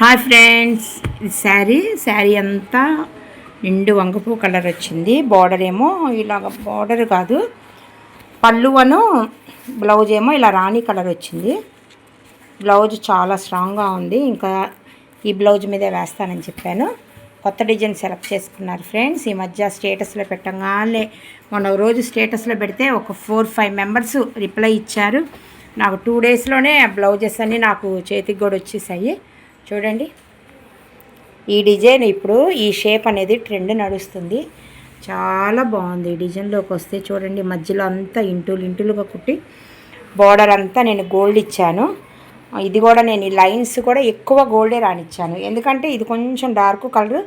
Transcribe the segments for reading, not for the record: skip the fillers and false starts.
Hi friends, ఇది శారీ అంతా నిండు వంగపూ కలర్ వచ్చింది. బార్డర్ ఏమో ఇలాగ బార్డర్ కాదు, పళ్ళువను బ్లౌజ్ ఏమో ఇలా రాణి కలర్ వచ్చింది. బ్లౌజ్ చాలా స్ట్రాంగ్గా ఉంది. ఇంకా ఈ బ్లౌజ్ మీదే వేస్తానని చెప్పాను. కొత్త డిజైన్ సెలెక్ట్ చేసుకున్నారు ఫ్రెండ్స్. ఈ మధ్య స్టేటస్లో పెట్టగానే మొన్న రోజు స్టేటస్లో పెడితే ఒక 4-5 మెంబర్స్ రిప్లై ఇచ్చారు. నాకు 2 డేస్లోనే బ్లౌజెస్ అన్నీ నాకు చేతికి కూడా వచ్చేసాయి. చూడండి, ఈ డిజైన్ ఇప్పుడు ఈ షేప్ అనేది ట్రెండ్ నడుస్తుంది. చాలా బాగుంది. ఈ డిజైన్లోకి వస్తే చూడండి, మధ్యలో అంతా ఇంటులుగా కుట్టి బార్డర్ అంతా నేను గోల్డ్ ఇచ్చాను. ఇది కూడా నేను ఈ లైన్స్ కూడా ఎక్కువ గోల్డే రానిచ్చాను, ఎందుకంటే ఇది కొంచెం డార్క్ కలర్,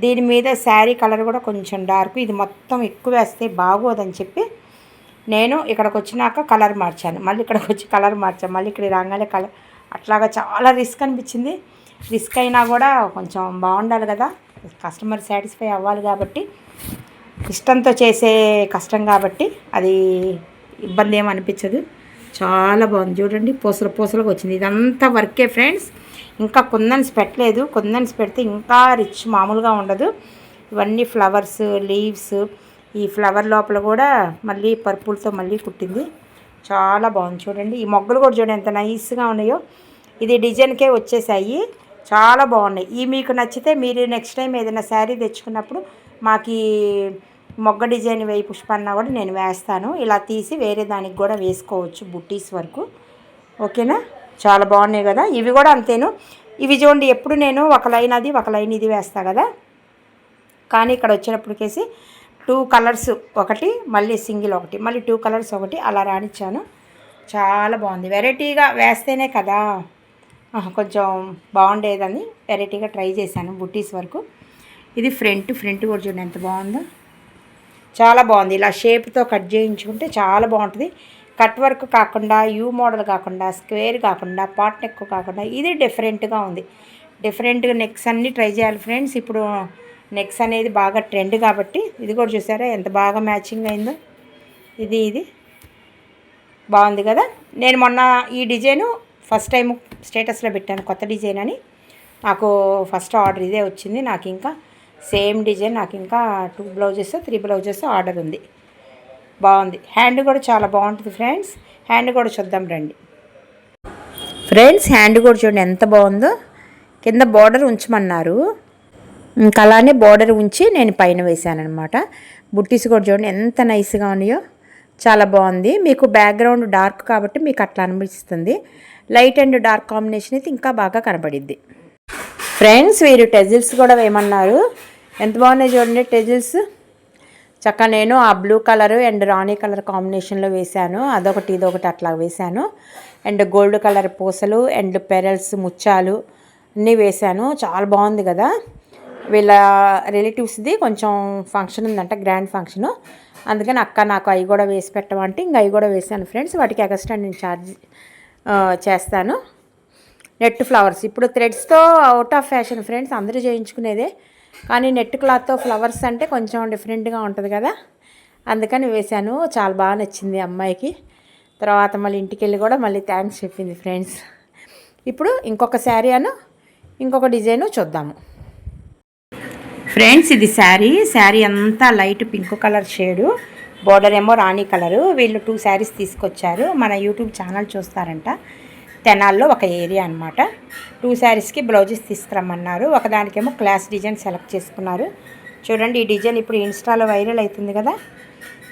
దీని మీద శారీ కలర్ కూడా కొంచెం డార్క్. ఇది మొత్తం ఎక్కువ వేస్తే బాగోదని చెప్పి నేను ఇక్కడికి వచ్చినాక కలర్ మార్చాను. మళ్ళీ ఇక్కడికి వచ్చి కలర్ మార్చాను, మళ్ళీ ఇక్కడ రాగానే కలర్. అట్లాగా చాలా రిస్క్ అనిపించింది. రిస్క్ అయినా కూడా కొంచెం బాగుండాలి కదా, కస్టమర్ సాటిస్ఫై అవ్వాలి కాబట్టి, ఇష్టంతో చేసే కష్టం కాబట్టి అది ఇబ్బంది ఏమి అనిపించదు. చాలా బాగుంది చూడండి, పూసలుగా వచ్చింది. ఇదంతా వర్కే ఫ్రెండ్స్. ఇంకా కుందన్స్ పెట్టలేదు. కుందన్స్ పెడితే ఇంకా రిచ్ మామూలుగా ఉండదు. ఇవన్నీ ఫ్లవర్స్, లీవ్స్, ఈ ఫ్లవర్ లోపల కూడా మళ్ళీ పర్పుల్తో మళ్ళీ కుట్టింది. చాలా బాగుంది చూడండి. ఈ మొగ్గలు కూడా చూడండి ఎంత నైస్గా ఉన్నాయో. ఇది డిజైన్కే వచ్చేసాయి, చాలా బాగున్నాయి. ఈ మీకు నచ్చితే మీరు నెక్స్ట్ టైం ఏదైనా శారీ తెచ్చుకున్నప్పుడు మాకు ఈ మొగ్గ డిజైన్ వేయి పుష్పన్న కూడా నేను వేస్తాను. ఇలా తీసి వేరే దానికి కూడా వేసుకోవచ్చు, బుట్టీస్ వరకు. ఓకేనా, చాలా బాగున్నాయి కదా. ఇవి కూడా అంతేను. ఇవి చూడండి, ఎప్పుడు నేను ఒక లైన్ అది ఒక లైన్ ఇది వేస్తాను కదా, కానీ ఇక్కడ వచ్చినప్పటికేసి 2 కలర్స్ ఒకటి, మళ్ళీ సింగిల్ ఒకటి, మళ్ళీ 2 కలర్స్ ఒకటి అలా రానిచ్చాను. చాలా బాగుంది. వెరైటీగా వేస్తేనే కదా కొంచెం బాగుండేదని వెరైటీగా ట్రై చేశాను బుట్టీస్ వరకు. ఇది ఫ్రంట్ కూడా చూడండి ఎంత బాగుందో, చాలా బాగుంది. ఇలా షేప్తో కట్ చేయించుకుంటే చాలా బాగుంటుంది. కట్ వర్క్ కాకుండా, యూ మోడల్ కాకుండా, స్క్వేర్ కాకుండా, పాట్ నెక్ కాకుండా ఇది డిఫరెంట్గా ఉంది. డిఫరెంట్గా నెక్స్ అన్నీ ట్రై చేయాలి ఫ్రెండ్స్. ఇప్పుడు నెక్స్ అనేది బాగా ట్రెండ్ కాబట్టి ఇది కూడా చూసారా ఎంత బాగా మ్యాచింగ్ అయిందో. ఇది బాగుంది కదా. నేను మొన్న ఈ డిజైను ఫస్ట్ టైం స్టేటస్లో పెట్టాను, కొత్త డిజైన్ అని. నాకు ఫస్ట్ ఆర్డర్ ఇదే వచ్చింది. నాకు ఇంకా సేమ్ డిజైన్ నాకు ఇంకా 2 బ్లౌజెస్ 3 బ్లౌజెస్ ఆర్డర్ ఉంది. బాగుంది. హ్యాండ్ కూడా చాలా బాగుంటుంది ఫ్రెండ్స్. హ్యాండ్ కూడా చూద్దాం రండి ఫ్రెండ్స్. హ్యాండ్ కూడా చూడండి ఎంత బాగుందో. కింద బార్డర్ ఉంచమన్నారు, ఇంకా అలానే బార్డర్ ఉంచి నేను పైన వేసాను అనమాట. బుట్టీస్ కూడా చూడండి ఎంత నైస్గా ఉన్నాయో, చాలా బాగుంది. మీకు బ్యాక్గ్రౌండ్ డార్క్ కాబట్టి మీకు అట్లా అనిపిస్తుంది. లైట్ అండ్ డార్క్ కాంబినేషన్ అయితే ఇంకా బాగా కనబడిద్ది ఫ్రెండ్స్. వీరు టెజిల్స్ కూడా వేయమన్నారు, ఎంత బాగున్నాయి చూడండి టెజిల్స్. చక్కగా నేను ఆ blue colour and Rani colour కాంబినేషన్లో వేశాను. అదొకటి ఇదొకటి అట్లా వేశాను. అండ్ గోల్డ్ కలర్ పూసలు అండ్ పెరల్స్, ముత్యాలు అన్నీ వేశాను. చాలా బాగుంది కదా. వీళ్ళ రిలేటివ్స్ది కొంచెం ఫంక్షన్ ఉందంట, గ్రాండ్ ఫంక్షను. అందుకని అక్క నాకు అవి కూడా వేసి పెట్టమంటే ఇంకా అవి కూడా వేసాను ఫ్రెండ్స్. వాటికి ఎక్స్ట్రా నేను ఛార్జ్ చేస్తాను. నెట్ ఫ్లవర్స్ ఇప్పుడు థ్రెడ్స్తో అవుట్ ఆఫ్ ఫ్యాషన్ ఫ్రెండ్స్, అందరూ చేయించుకునేదే. కానీ నెట్ క్లాత్తో ఫ్లవర్స్ అంటే కొంచెం డిఫరెంట్గా ఉంటుంది కదా, అందుకని వేశాను. చాలా బాగా నచ్చింది అమ్మాయికి. తర్వాత మళ్ళీ ఇంటికి వెళ్ళి కూడా మళ్ళీ థ్యాంక్స్ చెప్పింది ఫ్రెండ్స్. ఇప్పుడు ఇంకొక శారీ ఇంకొక డిజైను చూద్దాము ఫ్రెండ్స్. ఇది శారీ అంతా light pink colour shade, border ఏమో రాణి కలరు. వీళ్ళు 2 శారీస్ తీసుకొచ్చారు. మన యూట్యూబ్ ఛానల్ చూస్తారంట, తెనాల్లో ఒక ఏరియా అనమాట. 2 శారీస్కి బ్లౌజెస్ తీసుకురమ్మన్నారు. ఒకదానికేమో క్లాస్ డిజైన్ సెలెక్ట్ చేసుకున్నారు. చూడండి, ఈ డిజైన్ ఇప్పుడు ఇన్స్టాలో వైరల్ అవుతుంది కదా,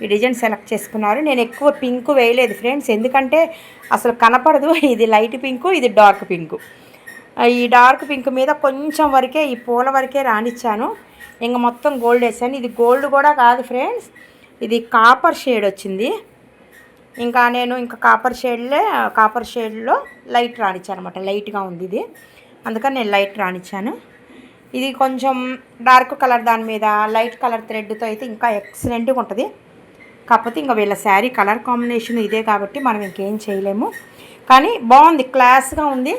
ఈ డిజైన్ సెలెక్ట్ చేసుకున్నారు. నేను ఎక్కువ పింక్ వేయలేదు ఫ్రెండ్స్, ఎందుకంటే అసలు కనపడదు. ఇది లైట్ పింకు, ఇది డార్క్ పింకు. ఈ డార్క్ పింక్ మీద కొంచెం వరకే ఈ పూల వరకే రానిచ్చాను. ఇంకా మొత్తం గోల్డ్ వేసాను. ఇది గోల్డ్ కూడా కాదు ఫ్రెండ్స్, ఇది కాపర్ షేడ్ వచ్చింది. ఇంకా నేను కాపర్ షేడ్లో లైట్ రానిచ్చాను అనమాట. లైట్గా ఉంది ఇది, అందుకని నేను లైట్ రానిచ్చాను. ఇది కొంచెం డార్క్ కలర్ దాని మీద లైట్ కలర్ థ్రెడ్తో అయితే ఇంకా ఎక్సలెంట్గా ఉంటుంది. కాకపోతే ఇంకా వీళ్ళ శారీ కలర్ కాంబినేషన్ ఇదే కాబట్టి మనం ఇంకేం చేయలేము. కానీ బాగుంది, క్లాస్గా ఉంది.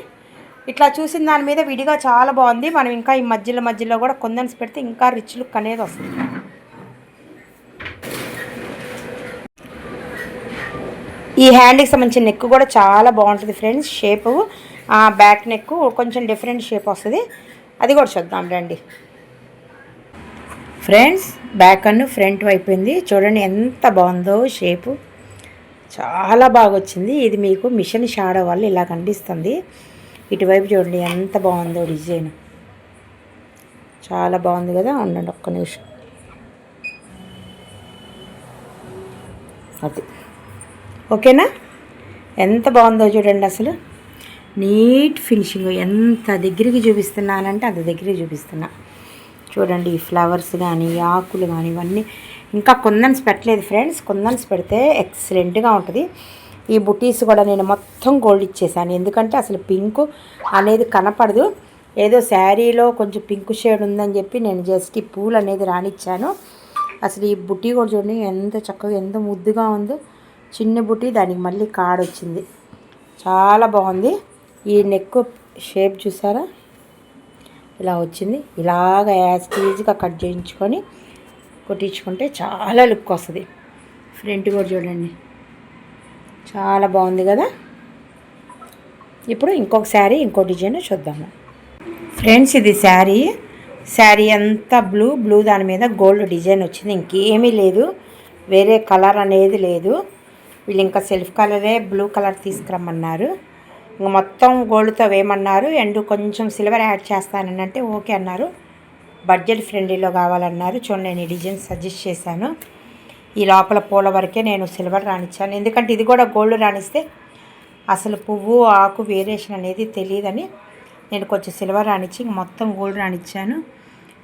ఇట్లా చూసిన దాని మీద విడిగా చాలా బాగుంది. మనం ఇంకా ఈ మధ్యలో కూడా కుందన్స్ పెడితే ఇంకా రిచ్ లుక్ అనేది వస్తుంది. ఈ హ్యాండ్కి సంబంధించిన నెక్ కూడా చాలా బాగుంటుంది ఫ్రెండ్స్. షేపు బ్యాక్ నెక్ కొంచెం డిఫరెంట్ షేప్ వస్తుంది, అది కూడా చూద్దాం రండి ఫ్రెండ్స్. బ్యాక్ అన్ను ఫ్రంట్ అయిపోయింది, చూడండి ఎంత బాగుందో షేపు, చాలా బాగా వచ్చింది. ఇది మీకు మిషన్ షాడో వల్ల ఇలా కనిపిస్తుంది. ఇటువైపు చూడండి ఎంత బాగుందో డిజైన్, చాలా బాగుంది కదా. ఉండండి ఒక్క నిమిషం, అది ఓకేనా. ఎంత బాగుందో చూడండి, అసలు నీట్ ఫినిషింగ్. ఎంత దగ్గరికి చూపిస్తున్నానంటే అంత దగ్గరికి చూపిస్తున్నా. చూడండి ఈ ఫ్లవర్స్ కానీ ఆకులు కానీ ఇవన్నీ. ఇంకా కుందన్స్ పెట్టలేదు ఫ్రెండ్స్, కుందన్స్ పెడితే ఎక్సలెంట్గా ఉంటుంది. ఈ బుటీస్ కూడా నేను మొత్తం గోల్డ్ ఇచ్చేసాను, ఎందుకంటే అసలు పింక్ అనేది కనపడదు. ఏదో శారీలో కొంచెం పింక్ షేడ్ ఉందని చెప్పి నేను జస్ట్ ఈ పూలు అనేది రానిచ్చాను. అసలు ఈ బుటీ కూడా చూడండి ఎంత చక్కగా ఎంత ముద్దుగా ఉందో. చిన్న బుటీ, దానికి మళ్ళీ కాడ వచ్చింది, చాలా బాగుంది. ఈ నెక్ షేప్ చూసారా ఇలా వచ్చింది. ఇలాగ యాస్టీజ్గా కట్ చేయించుకొని కుట్టించుకుంటే చాలా లుక్ వస్తుంది. ఫ్రంట్ కూడా చూడండి చాలా బాగుంది కదా. ఇప్పుడు ఇంకొక శారీ ఇంకో డిజైన్ చూద్దాము ఫ్రెండ్స్. ఇది శారీ అంతా బ్లూ దాని మీద గోల్డ్ డిజైన్ వచ్చింది, ఇంకేమీ లేదు, వేరే కలర్ అనేది లేదు. వీళ్ళు ఇంకా సెల్ఫ్ కలరే బ్లూ కలర్ తీసుకురమ్మన్నారు. ఇంక మొత్తం గోల్డ్తో వేయమన్నారు, అండ్ కొంచెం సిల్వర్ యాడ్ చేస్తానని అంటే ఓకే అన్నారు. బడ్జెట్ ఫ్రెండ్లీలో కావాలన్నారు. చూడండి నేను ఈ డిజైన్ సజెస్ట్ చేశాను. ఈ లోపల పూల వరకే నేను సిల్వర్ రానిచ్చాను, ఎందుకంటే ఇది కూడా గోల్డ్ రానిస్తే అసలు పువ్వు ఆకు వేరియేషన్ అనేది తెలియదని నేను కొంచెం సిల్వర్ రానిచ్చి మొత్తం గోల్డ్ రానిచ్చాను.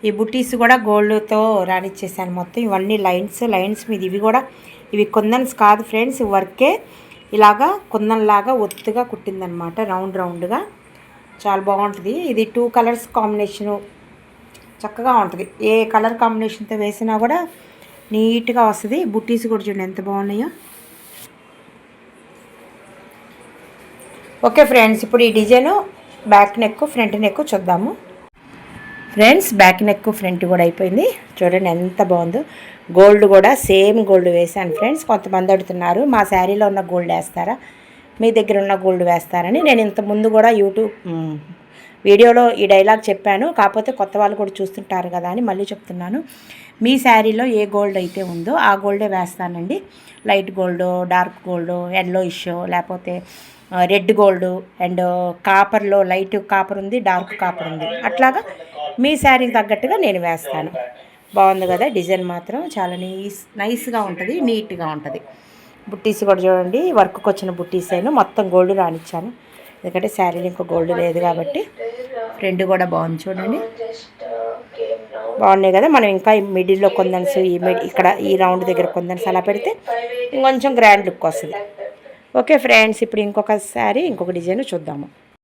ఈ బుటీస్ కూడా గోల్డ్తో రానిచ్చేసాను మొత్తం. ఇవన్నీ లైన్స్ మీద ఇవి కుందన్స్ కాదు ఫ్రెండ్స్, వర్కే ఇలాగా కుందన్లాగా ఒత్తుగా కుట్టిందనమాట, రౌండ్గా చాలా బాగుంటుంది. ఇది 2 కలర్స్ కాంబినేషను చక్కగా ఉంటుంది. ఏ కలర్ కాంబినేషన్తో వేసినా కూడా నీట్గా వస్తుంది. బుట్టీస్ కూడా చూడండి ఎంత బాగున్నాయో. ఓకే ఫ్రెండ్స్, ఇప్పుడు ఈ design back neck front neck చూద్దాము ఫ్రెండ్స్. బ్యాక్ నెక్ ఫ్రంట్ కూడా అయిపోయింది, చూడండి ఎంత బాగుందో. గోల్డ్ కూడా సేమ్ గోల్డ్ వేసాను ఫ్రెండ్స్. కొంతమంది అడుగుతున్నారు మా శారీలో ఉన్న గోల్డ్ వేస్తారా, మీ దగ్గర ఉన్న గోల్డ్ వేస్తారని. నేను ఇంతకుముందు కూడా యూట్యూబ్ వీడియోలో ఈ డైలాగ్ చెప్పాను, కాకపోతే కొత్త వాళ్ళు కూడా చూస్తుంటారు కదా అని మళ్ళీ చెప్తున్నాను. మీ శారీలో ఏ గోల్డ్ అయితే ఉందో ఆ గోల్డే వేస్తానండి. Light gold, dark gold, yellowish, లేకపోతే రెడ్ గోల్డ్, అండ్ కాపర్లో లైట్ కాపర్ ఉంది, డార్క్ కాపర్ ఉంది, అట్లాగా మీ శారీకి తగ్గట్టుగా నేను వేస్తాను. బాగుంది కదా డిజైన్, మాత్రం చాలా నైస్గా ఉంటుంది, నీట్గా ఉంటుంది. బుట్టీస్ కూడా చూడండి, వర్క్కి వచ్చిన బుట్టీస్ అయినా మొత్తం గోల్డ్ రానిచ్చాను, ఎందుకంటే శారీలో ఇంకో గోల్డ్ లేదు కాబట్టి. ఫ్రంట్ కూడా బాగుంది చూడండి, బాగున్నాయి కదా. మనం ఇంకా మిడిల్లో కొందన్స్, ఇక్కడ ఈ రౌండ్ దగ్గర కొందన్స్ అలా పెడితే ఇంకొంచెం గ్రాండ్ లుక్ వస్తుంది. ఓకే ఫ్రెండ్స్, ఇప్పుడు ఇంకొక శారీ ఇంకొక డిజైన్ చూద్దాము.